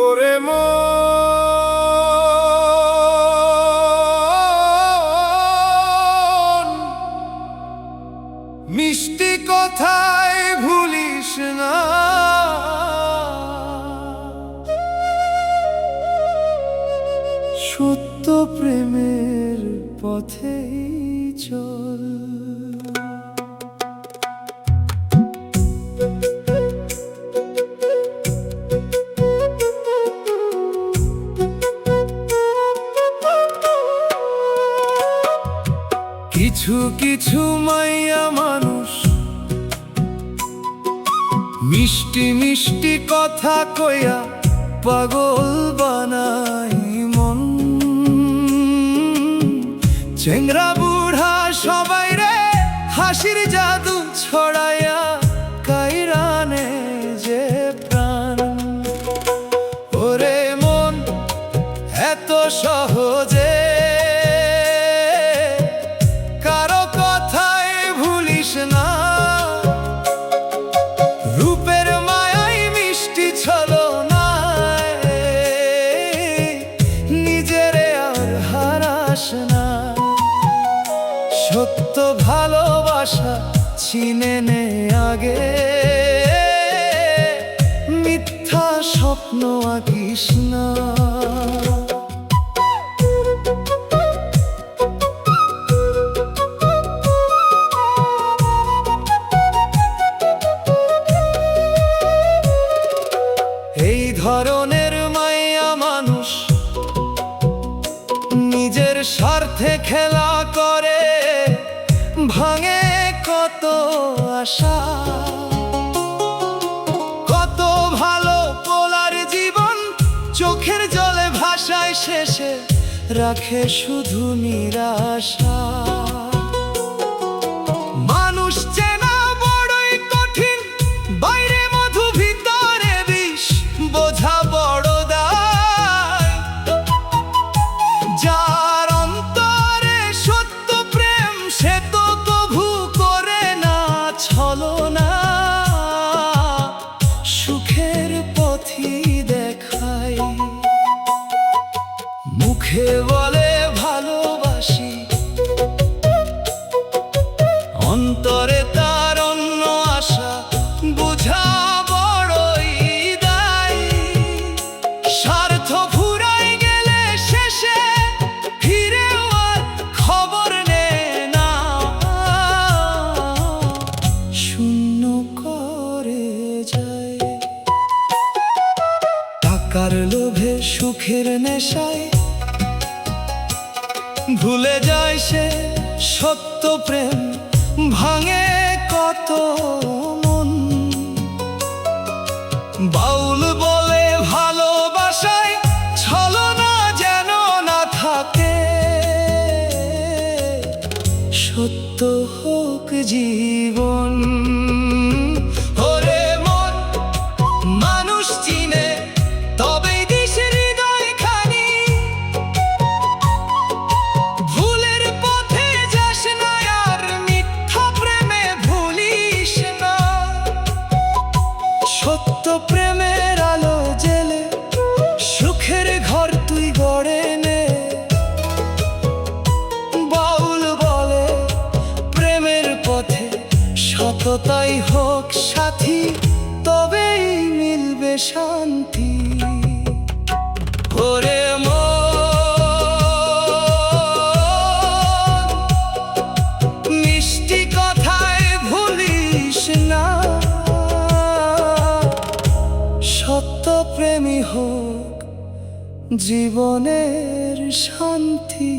ওরে মন, মিষ্টি কথায় ভুলিস না, সত্য প্রেমের পথেই চল। কিছু কিছু মাইয়া মানুষ মিষ্টি মিষ্টি কথা কইয়া পাগল বানাই মন। চেংরা বুড়া সবাই রে হাসির জাদু ছড়াইয়া কাইরানে যে প্রাণ। ওরে মন, এত সহজে কারো কথায় ভুলিস না, রূপের মায়ায় মিষ্টি ছলনায় নিজেরে আর হারাস না। সত্য ভালোবাসা চিনে নে আগে, মিথ্যা স্বপ্ন আঁকিস না। এই ধরনের মাইয়া মানুষ নিজের স্বার্থে খেলা করে, ভাঙে কত আশা। কত ভালো পোলার জীবন চোখের জলে ভাসায়, শেষে রাখে শুধু নিরাশা। মানুষ চেনা বড়ই কঠিন, বাইরে মধু ভিতরে বিষ, বোঝা বড় দায়। যার অন্তরে সত্য প্রেম সে তো কভু করে না ছলনা, সুখের পথই দেখায়। মুখে বলে ভালোবাসি, অন্তরে তার অন্য আশা, বুঝা বড়ই দায়। স্বার্থ ফুরাই গেলে শেষে ফিরেও আর খবর নে না, শূন্য করে যায়। টাকার লোভে সুখের নেশায় ভুলে যায় সে সত্য প্রেম, ভাঙে কত মন। বাউল বলে ভালোবাসায় ছলনা যেন না থাকে, সত্য হোক জীবন। ওরে মন, মানুষ চিনে তবেই দিস হৃদয় খানি, ভুলের পথে যাস না আর মিথ্যা প্রেমে ভুলিস না। সত্য প্রেমের আলো জেলে সুখের ঘর তুই গড়ে নে। বাউল বলে প্রেমের পথে সততাই হোক সাথী, তবেই মিলবে শান্তি। ওরে মন, মিষ্টি কথায় ভুলিস না, সত্য প্রেমী হোক জীবনের শান্তি।